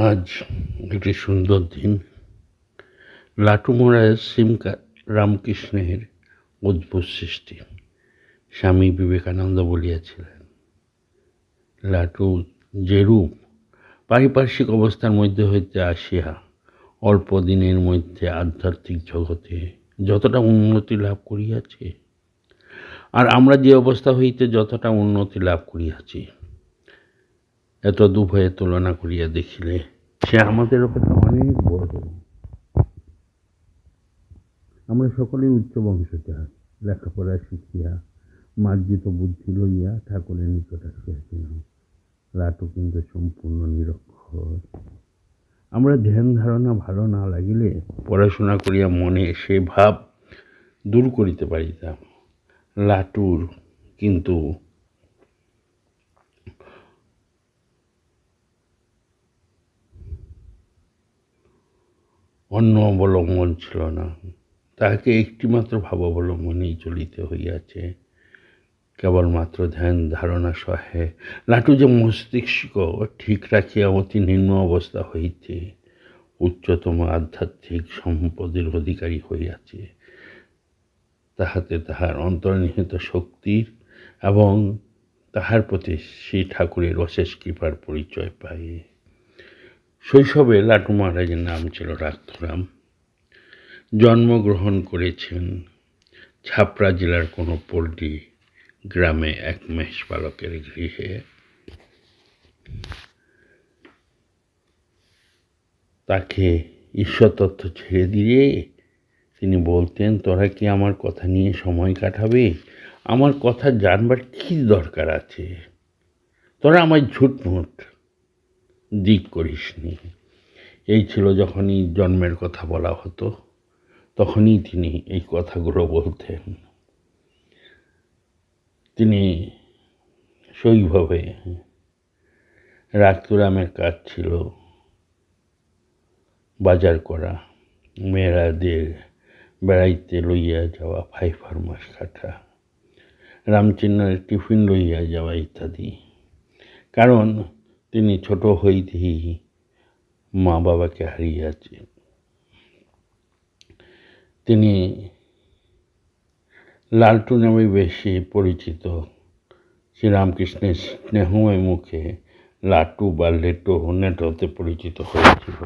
আজ একটি সুন্দর দিন। লাটু মহারাজ রামকৃষ্ণের অদ্ভুত সৃষ্টি। স্বামী বিবেকানন্দ বলিয়াছিলেন, লাটু যেরূপ পারিপার্শ্বিক অবস্থার মধ্যে হইতে আসিয়া অল্প দিনের মধ্যে আধ্যাত্মিক জগতে যতটা উন্নতি লাভ করিয়াছে, আর আমরা যে অবস্থা হইতে যতটা উন্নতি লাভ করিয়াছি, এত দুভয়ে তুলনা করিয়া দেখিলে সে আমাদের অপেক্ষা অনেক বড়। আমরা সকলেই উচ্চ বংশজাত, লেখাপড়া শিখিয়া মার্জিত বুদ্ধি লইয়া ঠাকুরের নিকট আসিয়াছিলাম। লাটু কিন্তু সম্পূর্ণ নিরক্ষর। আমরা ধ্যান ধারণা ভালো না লাগিলে পড়াশোনা করিয়া মনে সে ভাব দূর করিতে পারিতাম। লাটুর কিন্তু অন্য অবলম্বন ছিল না। তাহাকে একটিমাত্র ভাব অবলম্বনেই চলিতে হইয়াছে, কেবলমাত্র ধ্যান ধারণা সহে। লাটু যে মস্তিষ্ক ঠিক রাখিয়া অতি নিম্ন অবস্থা হইতে উচ্চতম আধ্যাত্মিক সম্পদের অধিকারী হইয়াছে, তাহাতে তাহার অন্তর্নিহিত শক্তির এবং তাহার প্রতি শ্রী ঠাকুরের অশেষ কৃপার পরিচয় পায়। শৈশবে লাটু মহারাজের নাম ছিল রাক্তরাম। জন্মগ্রহণ করেছেন ছাপড়া জেলার কোনো পল্লী গ্রামে এক মেষপালকের গৃহে। তাকে ঈশ্বর তত্ত্ব ছেড়ে দিয়ে তিনি বলতেন, তোরা কি আমার কথা নিয়ে সময় কাটাবে? আমার কথা জানবার কি দরকার আছে? তোরা আমায় ঝুটমুট দিক করিসনি। এই ছিল যখনই জন্মের কথা বলা হতো, তখনই তিনি এই কথাগুলো বলতেন। তিনি শৈশবে রাক্তরামের কাজ ছিল বাজার করা, মেয়েরাদের বেড়াইতে লইয়া যাওয়া, ফাইফার মাস কাটা, রামচিন্নার টিফিন লইয়া যাওয়া ইত্যাদি। কারণ তিনি ছোট হইতেই মা বাবাকে হারিয়েছে। তিনি লালটু নামে বেশি পরিচিত। শ্রীরামকৃষ্ণের স্নেহময় মুখে লাটু বা লেটো নেটোতে পরিচিত হয়েছিল।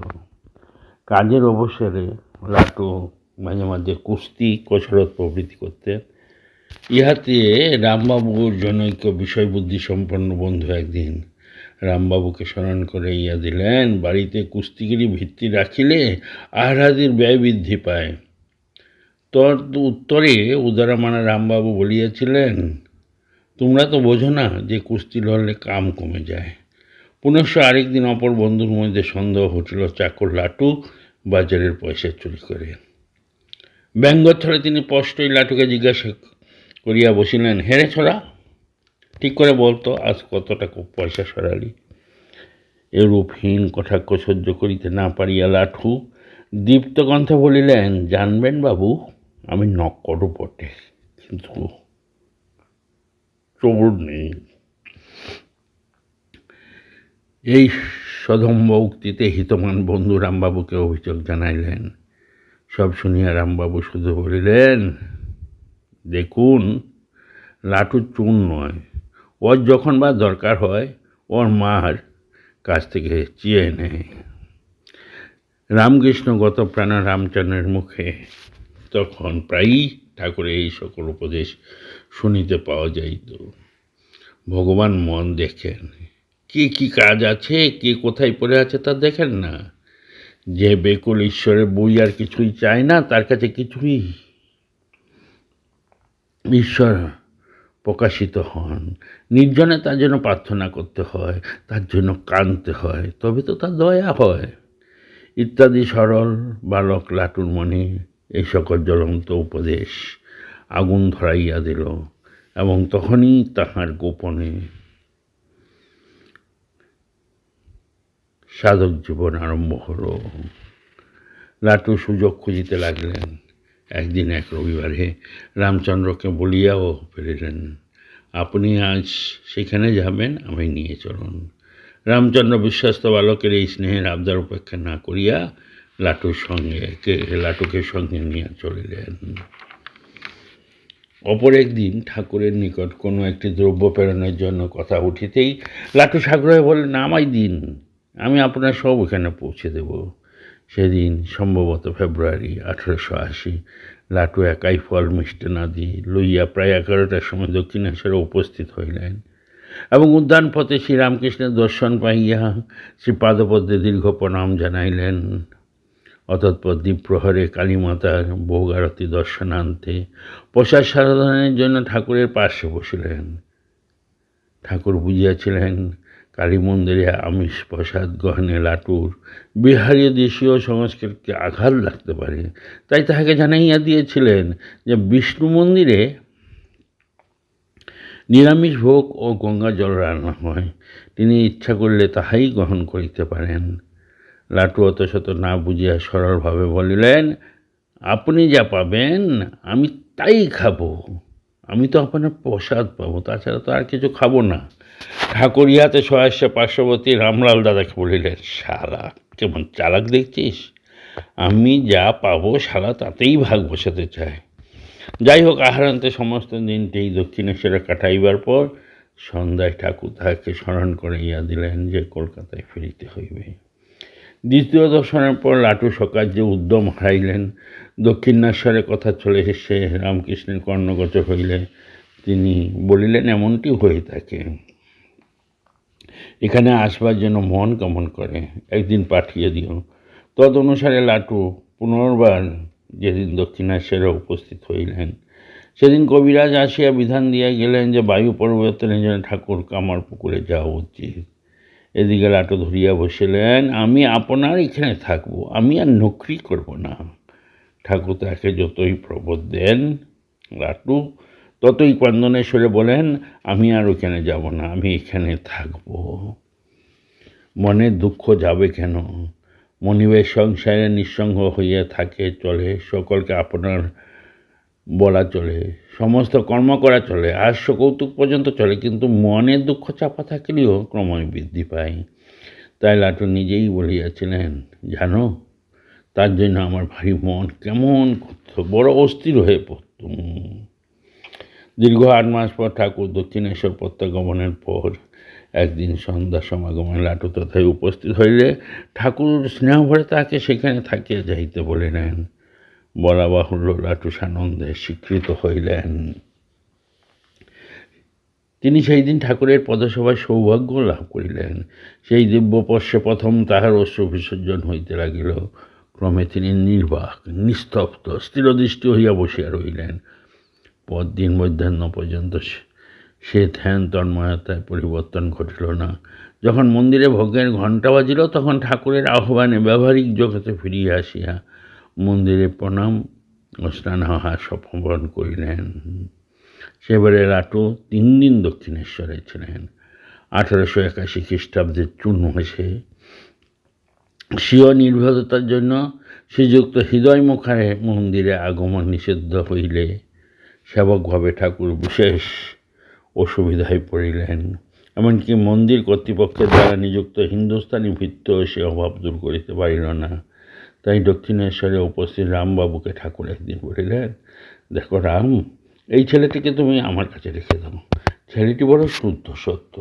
কাজের অবসরে লাটু মাঝে মাঝে কুস্তি, কসরত প্রভৃতি করতেন। ইহাতে রামবাবুর জনৈক বিষয়বুদ্ধি সম্পন্ন বন্ধু একদিন রামবাবুকে স্মরণ করাইয়া দিলেন, বাড়িতে কুস্তিগিরি ভিত্তি রাখিলে আহারাদির ব্যয় বৃদ্ধি পায়। তোর উত্তরে উদারমানা রামবাবু বলিয়াছিলেন, তোমরা তো বোঝো না যে কুস্তি লড়লে কাম কমে যায়। পুনশ্চ আরেকদিন অপর বন্ধুর মধ্যে সন্দেহ হচ্ছিল চাকর লাটু বাজারের পয়সা চুরি করে। ব্যঙ্গচ্ছলে তিনি স্পষ্টই লাটুকে জিজ্ঞাসা করিয়া বসিলেন, হেরে ছোড়া, ঠিক করে বলতো আজ কত টাকা পয়সা সরালি? এরূপহীন কটাক্ষ সহ্য করিতে না পারিয়া লাটু দীপ্ত কণ্ঠে বলিলেন, জানবেন বাবু, আমি নক্করও বটে, কিন্তু চোর নেই। এই সদম্ভ উক্তিতে হিতমান বন্ধু রামবাবুকে অভিযোগ জানাইলেন। সব শুনিয়া রামবাবু শুধু বলিলেন, দেখুন, লাটু চুন নয়, ওর যখন বা দরকার হয় ওর মার কাছ থেকে চেয়ে নেয়। রামকৃষ্ণ গত প্রাণ রামচন্দ্রের মুখে তখন প্রায়ই ঠাকুরের এই সকল উপদেশ শুনিতে পাওয়া যাইত। ভগবান মন দেখেন, কে কি কাজ আছে, কে কোথায় পড়ে আছে তা দেখেন না। যে বেকুল ঈশ্বরের বই আর কিছুই চায় না, তার কাছে কিছুই ঈশ্বর প্রকাশিত হন। নির্জনে তার জন্য প্রার্থনা করতে হয়, তার জন্য কাঁদতে হয়, তবে তো তার দয়া হয়। ইত্যাদি সরল বালক লাটুর মনে এই সকল জ্বলন্ত উপদেশ আগুন ধরাইয়া দিল, এবং তখনই তাহার গোপনে সাধক জীবন আরম্ভ হল। লাটু সুযোগ খুঁজিতে লাগলেন। একদিন এক রবিবারে রামচন্দ্রকে বলিয়াও ফেলিলেন, আপনি আজ সেখানে যাবেন, আমি নিয়ে চলুন। রামচন্দ্র বিশ্বস্ত বালকের এই স্নেহের আবদার উপেক্ষা না করিয়া লাটুকে সঙ্গে নিয়ে চলিলেন। অপর একদিন ঠাকুরের নিকট কোনো একটি দ্রব্য প্রেরণের জন্য কথা উঠিতেই লাটু সাগ্রহে বললেন, আমায় দিন, আমি আপনার সব ওখানে পৌঁছে দেব। সেদিন সম্ভবত ফেব্রুয়ারি 1880 লাটু একাই ফল মিষ্টান্নাদি লইয়া প্রায় 11টার সময় দক্ষিণেশ্বরে উপস্থিত হইলেন এবং উদ্যান পথে শ্রীরামকৃষ্ণের দর্শন পাইয়া শ্রীপাদপদ্মে দীর্ঘ প্রণাম জানাইলেন। অতঃপর দ্বীপ্রহরে কালীমাতার ভোগ আরতি দর্শনান্তে প্রসাদ সাধনের জন্য ঠাকুরের পার্শ্বে বসিলেন। ঠাকুর বুঝিয়াছিলেন কালী মন্দিরে আমিষ প্রসাদ গ্রহণে লাটুর বিহারীয় দেশীয় সংস্কৃতিকে আঘাত লাগতে পারে, তাই তাহাকে জানাইয়া দিয়েছিলেন যে বিষ্ণু মন্দিরে নিরামিষ ভোগ ও গঙ্গা জল রান্না হয়, তিনি ইচ্ছা করলে তাহাই গ্রহণ করিতে পারেন। লাটু অত শত না বুঝিয়া সরলভাবে বলিলেন, আপনি যা পাবেন আমি তাই খাবো, আমি তো আপনার প্রসাদ পাবো, তাছাড়া তো আর কিছু খাবো না। ঠাকুর ইহাতে সহাস্য পার্শ্ববর্তী রামলাল দাদাকে বলিলেন, শালা কেমন চালাক দেখছিস, আমি যা পাবো শালা তাতেই ভাগ বসাতে চায়। যাই হোক, আহারান্তে সমস্ত দিনটি দক্ষিণেশ্বরে কাটাইবার পর সন্ধ্যায় ঠাকুর তাহাকে স্মরণ করাইয়া দিলেন যে কলকাতায় ফিরিতে হইবে। দ্বিতীয় দর্শনের পর লাটু সকার্যে উদ্যম হারাইলেন। দক্ষিণেশ্বরের কথা চলে এসে রামকৃষ্ণের কর্ণগোচর হইলে তিনি বলিলেন, এমনটি হয়ে থাকে, এখানে আসবার জন্য মন কেমন করে, একদিন পাঠিয়ে দিও। তদ অনুসারে লাটু পুনর্বার যেদিন দক্ষিণেশ্বরে উপস্থিত হইলেন, সেদিন কবিরাজ আসিয়া বিধান দিয়া গেলেন যে বায়ু পরিবর্তনের জন্য ঠাকুর কামারপুকুরে যাওয়া উচিত। এদিকে লাটু ধরিয়া বসিলেন, আমি আপনার এখানে থাকবো, আমি আর নকরি করব না। ঠাকুর তাকে যতই প্রবোধ দেন, লাটু ততই ক্রন্দনেশ্বরে বলেন, আমি আর ওখানে যাব না, আমি এখানে থাকব। মনের দুঃখ যাবে কেন? মনিবের সংসারে নিঃসঙ্গ হইয়া থাকে চলে, সকলকে আপনার বলা চলে, সমস্ত কর্ম করা চলে, হাস্য কৌতুক পর্যন্ত চলে, কিন্তু মনের দুঃখ চাপা থাকলেও ক্রমে বৃদ্ধি পায়। তাই লাটু নিজেই বলিয়াছিলেন, জানো, তার জন্য আমার ভারী মন কেমন করত, বড় অস্থির হয়ে পড়ত। দীর্ঘ 8 মাস পর ঠাকুর দক্ষিণেশ্বর প্রত্যাগমনের পর একদিন সন্ধ্যা সমাগমে লাটু তথায় উপস্থিত হইলে ঠাকুর স্নেহভরে তাকে সেখানে থাকিয়া যাইতে বলিলেন। বলা বাহুল্য, লাটু সানন্দে স্বীকৃত হইলেন। তিনি সেই দিন ঠাকুরের পদসভায় সৌভাগ্য লাভ করিলেন। সেই দিব্যপর্শে প্রথম তাহার অশ্রু বিসর্জন হইতে লাগিল। ক্রমে তিনি নির্বাক, নিস্তব্ধ, স্থিরদৃষ্টি হইয়া বসিয়া রহিলেন। পরদিন মধ্যাহ্ন পর্যন্ত সে ধ্যান তন্ময়তায় পরিবর্তন ঘটিল না। যখন মন্দিরে ভোগের ঘণ্টা বাজিল, তখন ঠাকুরের আহ্বানে ব্যবহারিক জগতে ফিরিয়া আসিয়া মন্দিরে প্রণাম ও স্নানাহার সম্পন্ন করিলেন। সেবারে লাটু 3 দিন দক্ষিণেশ্বরে ছিলেন। 1881 খ্রিস্টাব্দের জুন মাসে স্বীয় নির্ভরতার জন্য শ্রীযুক্ত হৃদয় মুখারে মন্দিরে আগমন নিষিদ্ধ হইলে সেবকভাবে ঠাকুর বিশেষ অসুবিধায় পড়িলেন। এমনকি মন্দির কর্তৃপক্ষের দ্বারা নিযুক্ত হিন্দুস্তানি ভৃত্য সে অভাব দূর করিতে পারিল না। তাই দক্ষিণেশ্বরে উপস্থিত রামবাবুকে ঠাকুর একদিন বলিলেন, দেখো রাম, এই ছেলেটিকে তুমি আমার কাছে রেখে দাও, ছেলেটি বড় শুদ্ধ সত্য,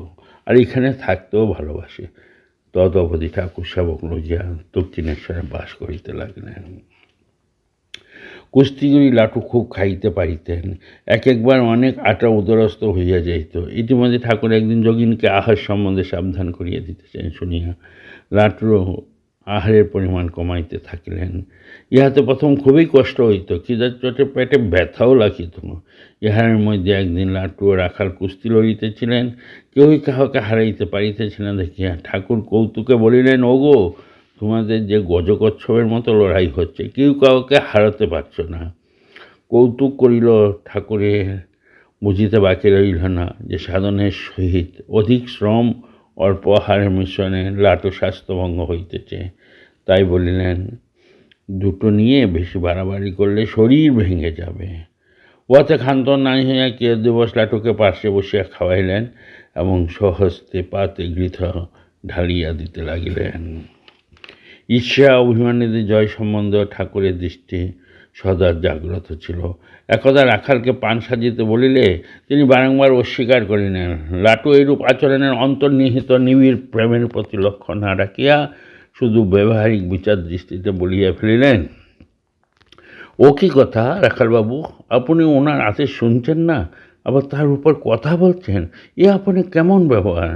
আর এখানে থাকতেও ভালোবাসে। তদ অবধি ঠাকুর সেবক লইয়া দক্ষিণেশ্বরে বাস করিতে লাগলেন। কুস্তিগুলি লাটু খুব খাইতে পারিতেন, একবার অনেক আটা উদরস্থ হইয়া যাইত। ইতিমধ্যে ঠাকুর একদিন যোগিনীকে আহার সম্বন্ধে সাবধান করিয়া দিতেছেন শুনিয়া লাটুর আহারের পরিমাণ কমাইতে থাকিলেন। ইহাতে প্রথম খুবই কষ্ট হইত, খিদার চোটে পেটে ব্যথাও লাগিত। ইহার মধ্যে একদিন লাটু ও রাখাল কুস্তি লড়িতেছিলেন, কেউই কাহাকে হারাইতে পারিতেছিল না দেখিয়া ঠাকুর কৌতুকে বলিলেন, ওগো, তোমাদের যে গজকচ্ছপের মতো লড়াই হচ্ছে, কেউ কাউকে হারাতে পারছ না। কৌতুক করিল ঠাকুরের, বুঝিতে বাকি রইল না যে সাধনের সহিত অধিক শ্রম অল্প আহারের মিশ্রণে লাটু স্বাস্থ্যভঙ্গ হইতেছে। তাই বলিলেন, দুটো নিয়ে বেশি বাড়াবাড়ি করলে শরীর ভেঙে যাবে। উহাতে ক্ষান্ত নাই হইয়া কেয় দিবস লাটুকে পার্শ্বে বসিয়া খাওয়াইলেন এবং স্বহস্তে পাতে ঘৃত ঢালিয়া দিতে লাগিলেন। ঈর্ষা অভিমানীদের জয় সম্বন্ধে ঠাকুরের দৃষ্টি সদা জাগ্রত ছিল। একদা রাখালকে পান সাজিতে বলিলে তিনি বারংবার অস্বীকার করিলেন। লাটু এইরূপ আচরণের অন্তর্নিহিত নিবিড় প্রেমের প্রতি লক্ষ্য না রাখিয়া শুধু ব্যবহারিক বিচার দৃষ্টিতে বলিয়া ফেলিলেন, ও কি কথা রাখালবাবু, আপনি ওনার আদেশ শুনছেন না, আবার তার উপর কথা বলছেন, এ আপনি কেমন ব্যবহার?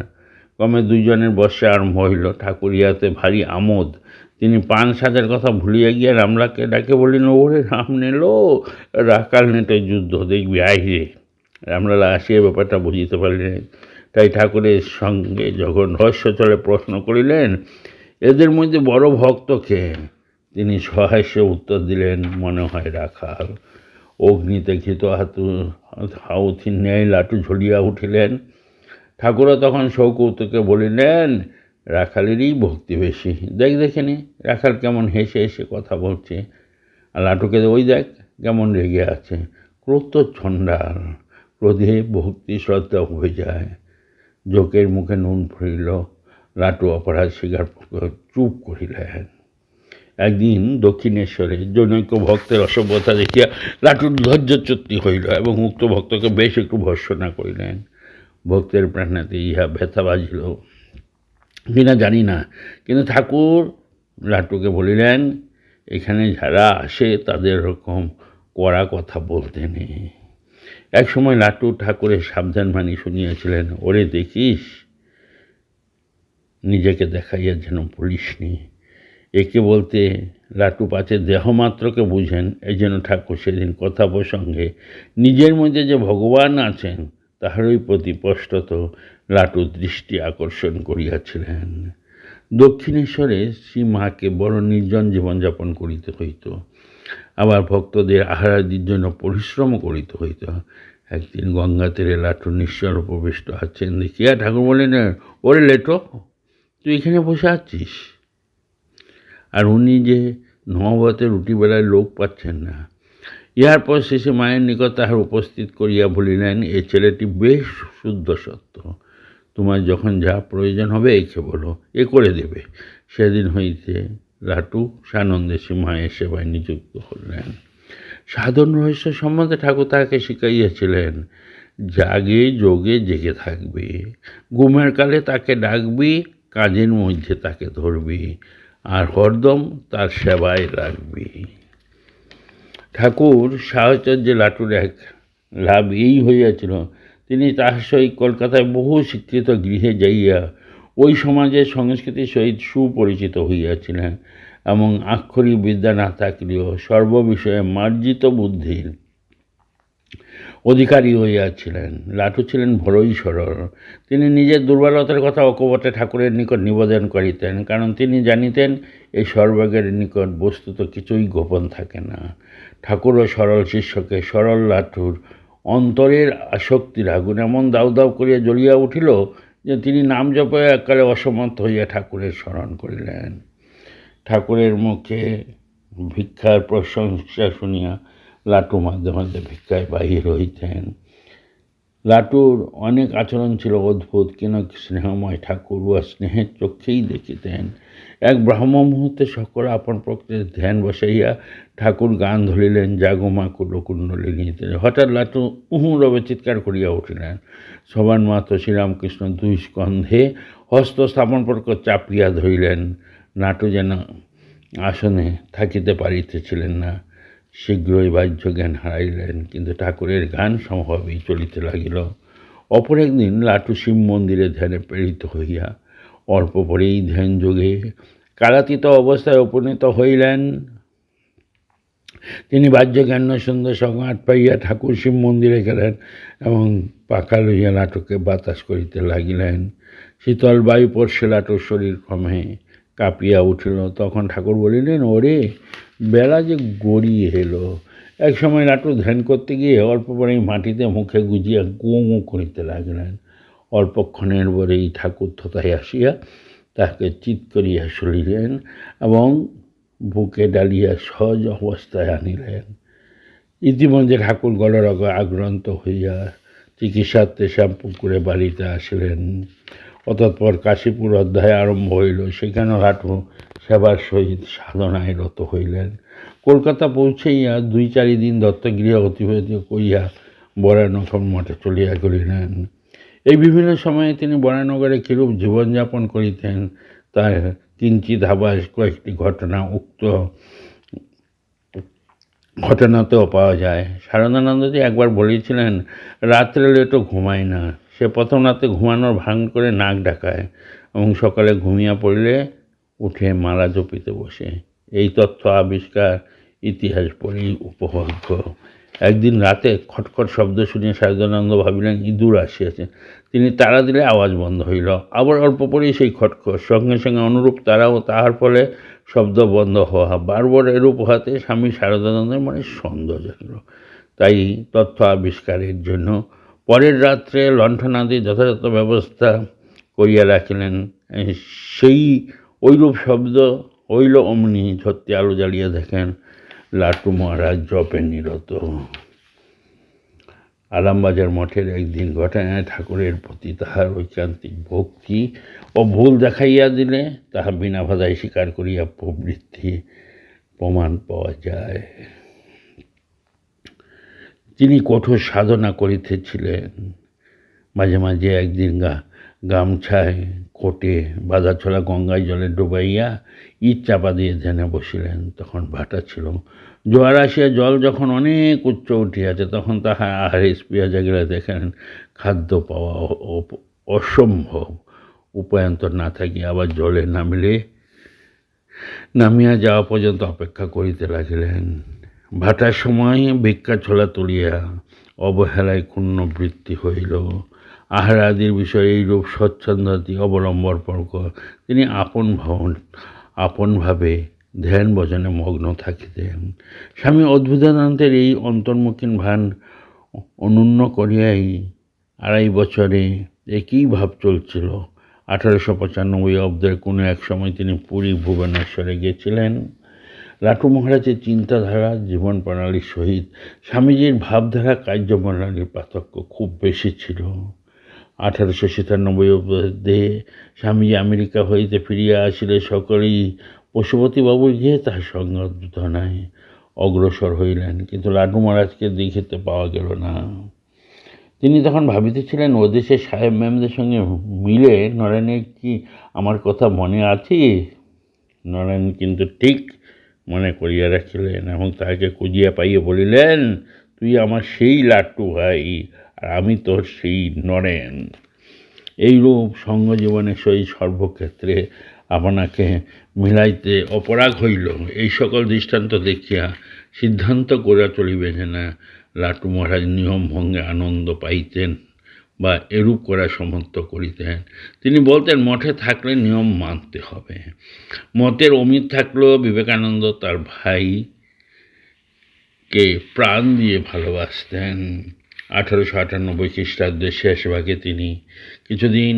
ক্রমে দুইজনের বর্ষা আরম্ভ হইল। ঠাকুর ইহাতে ভারী আমোদ। তিনি পান সাজার কথা ভুলিয়া গিয়া রামলাকে ডাকে বলিলেন, ওরে রাম নেলো, রাখাল নেটে যুদ্ধ দেখবি আইরে। রামলালা আসিয়া ব্যাপারটা বুঝিতে পারিলেন। তাই ঠাকুরের সঙ্গে যখন রহস্য চলে প্রশ্ন করিলেন, এদের মধ্যে বড় ভক্ত কে? তিনি সহাস্যে উত্তর দিলেন, মনে হয় রাখাল। অগ্নিতে ঘৃত হাউথির ন্যায় লাটু ঝুলিয়া উঠিলেন। ঠাকুরও তখন সৌকৌতুকে বলিলেন, রাখালেরই ভক্তি বেশি। দেখেনি রাখাল কেমন হেসে হেসে কথা বলছে, আর লাটুকে ওই দেখ কেমন রেগে আছে। ক্রোধ তো ছন্ডাল, ক্রোধে ভক্তি শ্রদ্ধা হয়ে যায়। জোকের মুখে নুন ফুরিল। লাটু অপরাধ স্বীকার চুপ করিলেন। একদিন দক্ষিণেশ্বরে জনৈক ভক্তের অসভ্যতা দেখিয়া লাটুর ধৈর্যচ্যুতি হইল এবং উক্ত ভক্তকে বেশ একটু ভর্ৎসনা করিলেন। ভক্তের প্রাণাতে ইহা ব্যথা বাজিল কিনা জানি না, কিন্তু ঠাকুর লাটুকে বলিলেন, এখানে যারা আসে তাদের রকম কড়া কথা বলতে নেই। এক সময় লাটু ঠাকুরের সাবধানবাণী শুনিয়াছিলেন, ওরে দেখিস নিজেকে দেখাইয়া যেন বলিসনি। একে বলতে লাটু পাছে দেহমাত্রকে বুঝেন, এই যেন ঠাকুর সেদিন কথা প্রসঙ্গে নিজের মধ্যে যে ভগবান আছেন তাহারই প্রতি স্পষ্টত লাটুর দৃষ্টি আকর্ষণ করিয়াছিলেন। দক্ষিণেশ্বরে শ্রীমাকে বড় নির্জন জীবনযাপন করিতে হইত, আবার ভক্তদের আহারাদির জন্য পরিশ্রম করিতে হইত। একদিন গঙ্গা তীরে লাটু নিঃস্বর উপবিষ্ট আছেন দেখিয়া ঠাকুর বলিলেন, ওরে লেটো, তুই এখানে বসে আছিস? আর উনি যে নবতে রুটি বেলায় লোক পাচ্ছেন না। ইহার পর শেষে মায়ের নিকট তাহার উপস্থিত করিয়া বলিলেন, এ ছেলেটি বেশ শুদ্ধ সত্য, তোমার যখন যা প্রয়োজন হবে একে বলো, এ করে দেবে। সেদিন হইতে লাটু সানন্দে মায়ের সেবায় নিযুক্ত হলেন। সাধন রহস্য সম্বন্ধে ঠাকুর তাহাকে শিখাইয়াছিলেন, জাগে যোগে জেগে থাকবে, ঘুমের কালে তাকে ডাকবি, কাজের মধ্যে তাকে ধরবি, আর হরদম তার সেবায় রাখবি। ঠাকুর সাহচর্যে লাটুর এক লাভ এই হইয়াছিল, তিনি তাহার সহিত কলকাতায় বহু শিক্ষিত গৃহে যাইয়া ওই সমাজের সংস্কৃতির সহিত সুপরিচিত হইয়াছিলেন এবং আক্ষরিক বিদ্যা না থাকলেও সর্ববিষয়ে মার্জিত বুদ্ধির অধিকারী হইয়াছিলেন। লাটু ছিলেন বড়ই সরল। তিনি নিজের দুর্বলতার কথা অকপটে ঠাকুরের নিকট নিবেদন করিতেন, কারণ তিনি জানিতেন এই সর্বজ্ঞের নিকট বস্তুত কিছুই গোপন থাকে না। ঠাকুর ও সরল শিষ্যকে সরল লাটুর অন্তরের আসক্তির আগুন এমন দাউ দাউ করিয়া জ্বলিয়া উঠিল যে তিনি নাম জপে এককালে অসমর্থ হইয়া ঠাকুরের স্মরণ করিলেন। ঠাকুরের মুখে ভিক্ষার প্রশংসা শুনিয়া লাটু মাঝে মাঝে ভিক্ষায় বাহির হইতেন। লাটুর অনেক আচরণ ছিল অদ্ভুত, কিন্তু স্নেহময় ঠাকুর উহা স্নেহের চক্ষেই দেখিতেন। এক ব্রাহ্ম মুহূর্তে সকল আপন প্রকৃতির ধ্যান বসাইয়া ঠাকুর গান ধরিলেন, জাগমা কুলকুণ্ডলিনীতে। হঠাৎ লাটু রবে চিৎকার করিয়া উঠিলেন। সবার মাত্র শ্রীরামকৃষ্ণ দুই স্কন্ধে হস্ত স্থাপন পর্ক চাপিয়া ধরিলেন। লাটু যেন আসনে থাকিতে পারিতেছিলেন না। শীঘ্রই বাহ্য জ্ঞান হারাইলেন, কিন্তু ঠাকুরের গান সমভাবেই চলিতে লাগিল। অপর একদিন লাটু শিব মন্দিরে ধ্যানে প্রেরিত হইয়া অল্প পরেই ধ্যান যোগে কালাতীত অবস্থায় উপনীত হইলেন। তিনি বাহ্য জ্ঞান সুন্দর সংঘাত পাইয়া ঠাকুর শিব মন্দিরে গেলেন এবং পাখা লইয়া লাটুকে বাতাস করিতে লাগিলেন। শীতল বায়ু পড়ছে, লাটুর শরীর ক্রমে কাঁপিয়া উঠিল। তখন ঠাকুর বলিলেন, ওরে বেলা যে গড়িয়ে এলো। এক সময় লাটু ধ্যান করতে গিয়ে অল্প পরেই মাটিতে মুখে গুজিয়া গো গো করিতে লাগিলেন। অল্পক্ষণের পরেই ঠাকুর থতায় আসিয়া তাহাকে চিৎ করিয়া সরিলেন এবং বুকে ডালিয়া সহজ অবস্থায় আনিলেন। ইতিমধ্যে ঠাকুর গলরগে আক্রান্ত হইয়া চিকিৎসার্থে শ্যামপুকুরে বাড়িতে আসিলেন। অতঃপর কাশীপুর অধ্যায় আরম্ভ হইল। সেখানে লাটু সেবার সহিত সাধনায় রত হইলেন। কলকাতা পৌঁছাইয়া 2-4 দিন দত্তগৃহে অতিবাহিত করিয়া বরানগর মঠে চলিয়া গেলেন। এই বিভিন্ন সময়ে তিনি বরানগরে কিরূপ জীবনযাপন করিতেন তার কিঞ্চিৎ আভাস কয়েকটি উক্ত ঘটনাতেও পাওয়া যায়। শারদানন্দজি একবার বলেছিলেন, রাত্রে লেটো ঘুমায় না। সে প্রথম রাতে ঘুমানোর ভান করে নাক ডাকায় এবং সকালে ঘুমিয়ে পড়লে উঠে মালা জপিতে বসে। এই তথ্য আবিষ্কার ইতিহাস পড়েই উপভোগ্য। একদিন রাতে খটখট শব্দ শুনিয়া শারদানন্দ ভাবিলেন ইঁদুর আসিয়াছে। তিনি তাড়া দিলে আওয়াজ বন্ধ হইল। আবার অল্প পরেই সেই খটখট, সঙ্গে সঙ্গে অনুরূপ তারা ও তাহার ফলে শব্দ বন্ধ হওয়া। বারবার এরূপ হওয়াতে স্বামী শারদানন্দের মনে সন্দেহ জাগল। তাই তথ্য আবিষ্কারের জন্য পরের রাত্রে লণ্ঠনাদি যথাযথ ব্যবস্থা করিয়া রাখিলেন। সেই ঐরূপ শব্দ হইল অমনি ঝর্তি আলো জ্বালিয়া দেখেন লাটু মহারাজ জপে নিরত। আরামবাজার মঠের একদিন ঘটনায় ঠাকুরের প্রতি তাহার ঐকান্তিক ভক্তি ও ভুল দেখাইয়া দিলে তাহা বিনা বাধায় স্বীকার করিয়া প্রবৃত্তি প্রমাণ পাওয়া যায়। তিনি কঠোর সাধনা করিতেছিলেন। মাঝে মাঝে একদিন গামছায় কোটে বাঁধা ছোলা গঙ্গায় জলে ডুবাইয়া ইট চাপা দিয়ে ধ্যানে বসিলেন। তখন ভাটা ছিল। জোয়ার আসিয়া জল যখন অনেক উচ্চ উঠিয়াছে তখন তাহার আহারে স্পৃহা জাগিলে দেখেন খাদ্য পাওয়া অসম্ভব। উপায়ন্তর না থাকিয়া আবার জলে নামিয়া যাওয়া পর্যন্ত অপেক্ষা করিতে লাগিলেন। ভাটার সময় ভিক্ষা ছোলা তুলিয়া অবহেলায় ক্ষুণ্ণ বৃত্তি হইল। আহার আদির বিষয়ে এইরূপ স্বচ্ছন্দাদি অবলম্বন পর তিনি আপনভাবে ধ্যান ভজনে মগ্ন থাকিতেন। স্বামী অদ্ভুতানন্দের এই অন্তর্মুখীন ভান অনুন্ন করিয়াই 2.5 বছরে একই ভাব চলছিল। 1895 অব্দের কোনো এক সময় তিনি পুরী ভুবনেশ্বরে গেছিলেন। লাটু মহারাজের চিন্তাধারা জীবন প্রণালীর সহিত স্বামীজির ভাবধারা কার্যপ্রণালীর পার্থক্য খুব বেশি ছিল। 1897 অব্দে স্বামীজি আমেরিকা হইতে ফিরিয়া আসিলে সকলেই পশুপতিবাবুর গিয়ে তার সংবর্ধনায় অগ্রসর হইলেন, কিন্তু লাটু মহারাজকে দেখিতে পাওয়া গেল না। তিনি তখন ভাবিতেছিলেন, ও দেশের সাহেব ম্যামদের সঙ্গে মিলে নরেনের কি আমার কথা মনে আছে? নরেন কিন্তু ঠিক মনে করিয়া রাখিলেন এবং তাহাকে খুঁজিয়া পাইয়া বলিলেন, তুই আমার সেই লাট্টু ভাই, আর আমি তোর সেই নরেন। এইরূপ সঙ্গজীবনের সহিত সর্বক্ষেত্রে আপনাকে মিলাইতে অপরাগ হইল। এই সকল দৃষ্টান্ত দেখিয়া সিদ্ধান্ত করিয়া চলিবে যে না, লাটু মহারাজ নিয়ম ভঙ্গে আনন্দ পাইতেন বা এরূপ করা সমর্থ করিতেন। তিনি বলতেন, মঠে থাকলে নিয়ম মানতে হবে। মতের অমিত থাকলেও বিবেকানন্দ তার ভাইকে প্রাণ দিয়ে ভালোবাসতেন। 1898 খ্রিস্টাব্দের শেষ ভাগে তিনি কিছুদিন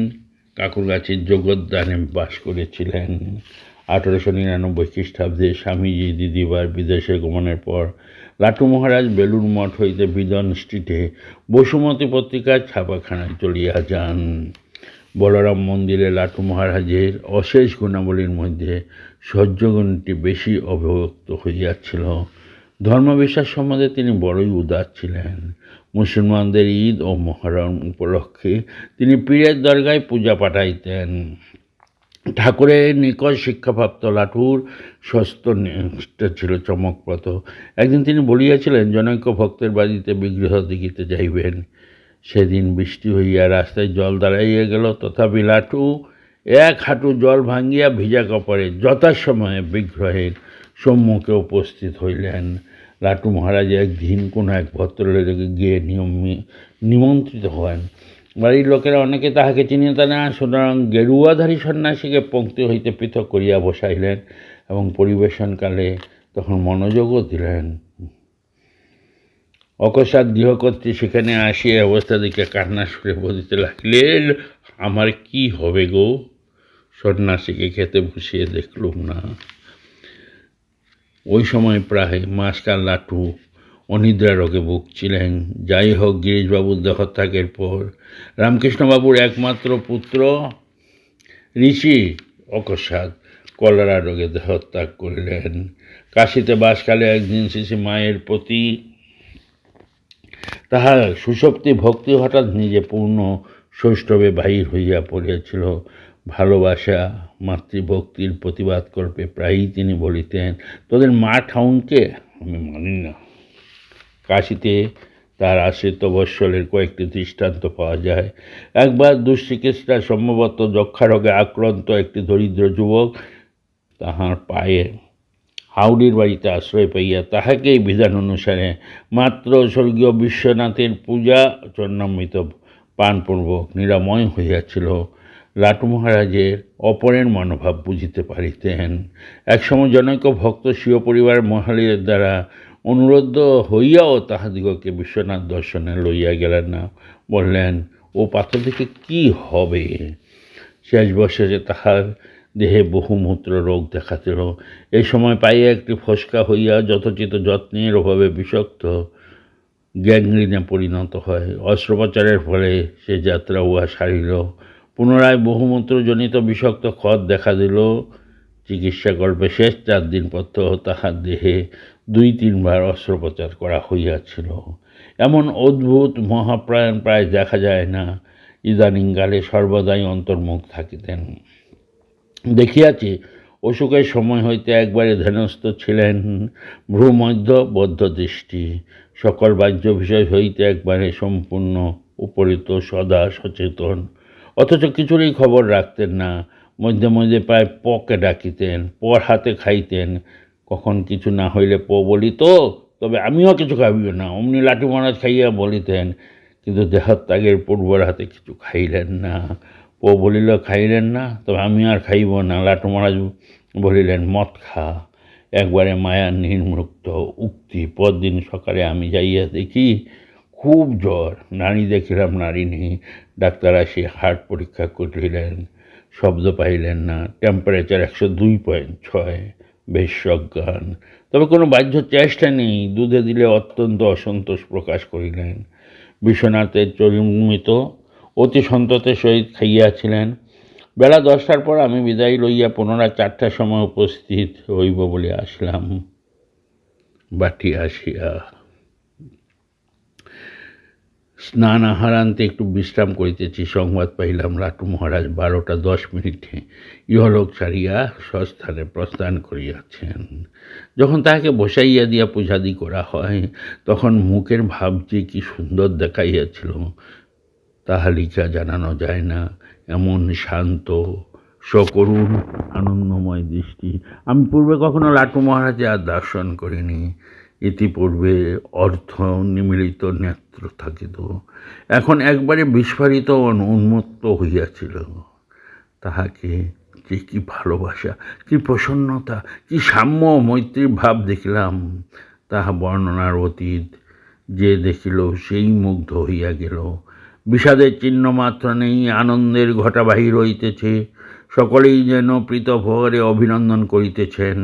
কাকুরগাছির জগদ্দানে বাস করেছিলেন। 1899 খ্রিস্টাব্দে স্বামীজি দ্বিতীয়বার বিদেশে গমনের পর লাটু মহারাজ বেলুড় মঠ হইতে বিদন স্ট্রিটে বসুমতী পত্রিকার ছাপাখানায় চলিয়া যান। বলরাম মন্দিরে লাটু মহারাজের অশেষ গুণাবলীর মধ্যে সহ্যগুণটি বেশি অভিব্যক্ত হইয়াছিল। ধর্মবিশ্বাস সম্বন্ধে তিনি বড়ই উদার ছিলেন। মুসলমানদের ঈদ ও মহরম উপলক্ষে তিনি পীরের দরগায় পূজা পাঠাইতেন। ঠাকুরের নিকট শিক্ষাপ্রাপ্ত লাটুর স্বস্ত্রনিষ্ঠা ছিল চমকপ্রদ। একদিন তিনি বলিয়াছিলেন, জনৈক ভক্তের বাড়িতে বিগ্রহ দেখিতে যাইবেন। সেদিন বৃষ্টি হইয়া রাস্তায় জল দাঁড়াইয়া গেল, তথাপি লাটু 1 হাঁটু জল ভাঙ্গিয়া ভিজা কাপড়ে যথাসময়ে বিগ্রহের সম্মুখে উপস্থিত হইলেন। লাটু মহারাজ একদিন কোনো এক ভদ্রলোকে গিয়ে নিমন্ত্রিত হন। বাড়ির লোকেরা অনেকে তাহাকে চিনিতে না, সুতরাং গেরুয়াধারী সন্ন্যাসীকে পঙ্ক্তি হইতে পৃথক করিয়া বসাইলেন এবং পরিবেশনকালে তখন মনোযোগও দিলেন। অকস্মাৎ গৃহকর্ত্রী সেখানে আসিয়া অবস্থা দেখে কান্না সুরে বলিতে লাগিলেন, আমার কি হবে গো? সন্ন্যাসীকে খেতে বসিয়ে দেখলুম না। ওই সময় প্রায় মাসকাল লাটু অনিদ্রা রোগে ভুগছিলেন। যাই হোক, গিরিশবাবুর দেহত্যাগের পর রামকৃষ্ণবাবুর একমাত্র পুত্র ঋষি অকস্মাৎ কলেরা রোগে দেহত্যাগ করিলেন। কাশীতে বাসকালে একদিন শ্রী মায়ের প্রতি তাহার সুষুপ্তি ভক্তি হঠাৎ নিজে পূর্ণ সৌষ্ঠবে বাহির হইয়া পড়িয়াছিল। ভালোবাসা মাতৃভক্তির প্রতিবাদ করবে প্রায়ই তিনি বলিতেন, তোদের মা ঠাউনকে আমি মানি না। কাশীতে তার আশ্রিত বৎসলের কয়েকটি দৃষ্টান্ত পাওয়া যায়। একবার দুশ্চিকিৎসা সম্ভবত যক্ষারোগে আক্রান্ত একটি দরিদ্র যুবক তাহার পায়ে হাউডির বাড়িতে আশ্রয় পাইয়া তাহাকেই বিধান অনুসারে মাত্র স্বর্গীয় বিশ্বনাথের পূজা চরণামৃত পানপূর্বক নিরাময় হইয়াছিল। লাটু মহারাজের অপরের মনোভাব বুঝিতে পারিতেন। একসময় জনৈক ভক্ত স্বীয় পরিবার মহালীর দ্বারা অনুরোধ হইয়াও তাহাদিগকে বিশ্বনাথ দর্শনে লইয়া গেলেন না। বললেন, ও পাথর থেকে কী হবে? শেষ বৎসরে তাহার দেহে বহুমূত্র রোগ দেখাছিল। এই সময় পায়ে একটি ফসকা হইয়া যথোচিত যত্নের অভাবে বিষাক্ত গ্যাংগ্রিনে পরিণত হয়। অস্ত্রোপচারের ফলে সে যাত্রা উহা সারিল। পুনরায় বহুমূত্রজনিত বিষাক্ত ক্ষত দেখা দিল। চিকিৎসাকল্পে শেষ 4 দিন পর্যন্ত তাহার দেহে 2-3 বার অস্ত্রোপচার করা হইয়াছিল। এমন অদ্ভুত মহাপ্রাণ প্রায় দেখা যায় না। ইদানিংকালে সর্বদাই অন্তর্মুখ থাকিতেন। দেখিয়াছি অসুখের সময় হইতে একবারে ধ্যানস্থ ছিলেন, ভ্রূমধ্য বদ্ধ দৃষ্টি, সকল বাহ্য বিষয় হইতে একবারে সম্পূর্ণ উপরিত, সদা সচেতন, অথচ কিছুরই খবর রাখতেন না। মধ্যে মধ্যে প্রায় পকে ডাকিতেন, পর হাতে খাইতেন। কখন কিছু না হইলে বলিত, তবে আমিও কিছু খাইব না, অমনি লাটু মহারাজ খাইয়া বলিতেন। কিন্তু দেহত্যাগের পূর্ব রাতে কিছু খাইলেন না। বলিল, খাইলেন না, তবে আমি আর খাইব না। লাটু মহারাজ বলিলেন, মদ খা। একবারে মায়া নির্মুক্ত উক্তি। পরদিন সকালে আমি যাইয়া দেখি খুব জ্বর। নারী দেখিলাম, নারী নেই। ডাক্তার আসি হার্ট পরীক্ষা করিলেন, শব্দ পাইলেন না। টেম্পারেচার 102.6, বেশ সজ্ঞান, তবে কোনো বাহ্য চেষ্টা নেই। দুধে দিলে অত্যন্ত অসন্তোষ প্রকাশ করিলেন। বিশ্বনাথের চরিমিত অতি সন্ততের সহিত খাইয়াছিলেন। বেলা 10টার পর আমি বিদায় লইয়া পুনরায় 4টার সময় উপস্থিত হইব বলে আসলাম। বাটি আসিয়া স্নান আহারান্তে একটু বিশ্রাম করিতেছি, সংবাদ পাইলাম লাটু মহারাজ 12:10 ইহলোক ছাড়িয়া স্বস্থানে প্রস্থান করিয়াছেন। যখন তাহাকে বসাইয়া দিয়া পূজাদি করা হয়, তখন মুখের ভাব যে কি সুন্দর দেখাইয়াছিল তাহা লিখা জানানো যায় না। এমন শান্ত, সকরুণ, আনন্দময় দৃষ্টি আমি পূর্বে কখনো লাটু মহারাজে আর দর্শন করিনি। ইতিপূর্বে অর্থ নিমীলিত নেত্র থাকিত, এখন একবারে বিস্ফারিত উন্মত্ত হইয়াছিল। তাহাকে যে কি ভালোবাসা, কি প্রসন্নতা, কি সাম্য মৈত্রীর ভাব দেখিলাম, তাহা বর্ণনার অতীত। যে দেখিল সেই মুগ্ধ হইয়া গেল। বিষাদের চিহ্ন মাত্র নেই, আনন্দের ঘটা বাহির হইতেছে। সকলেই যেন প্রীতভরে অভিনন্দন করিতেছেন।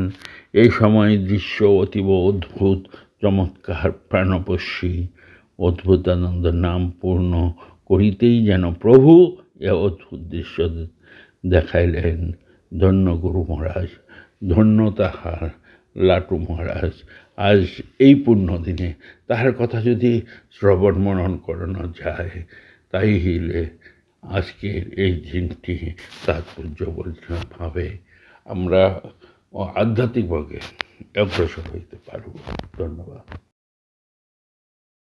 এই সময় দৃশ্য অতীব অদ্ভুত, চমৎকার, প্রাণপস্যী। অদ্ভুতানন্দ নাম পূর্ণ করিতেই যেন প্রভু এ অদ্ভুত দৃশ্য দেখাইলেন। ধন্য গুরু মহারাজ, ধন্য তাহার লাটু মহারাজ। আজ এই পুণ্য দিনে তাহার কথা যদি শ্রবণ মনন করানো যায়, তাই হইলে আজকের এই দিনটি তাৎপর্যভাবে আমরা আধ্যাত্মিকভাবে অগ্রসর হইতে পারব। ধন্যবাদ।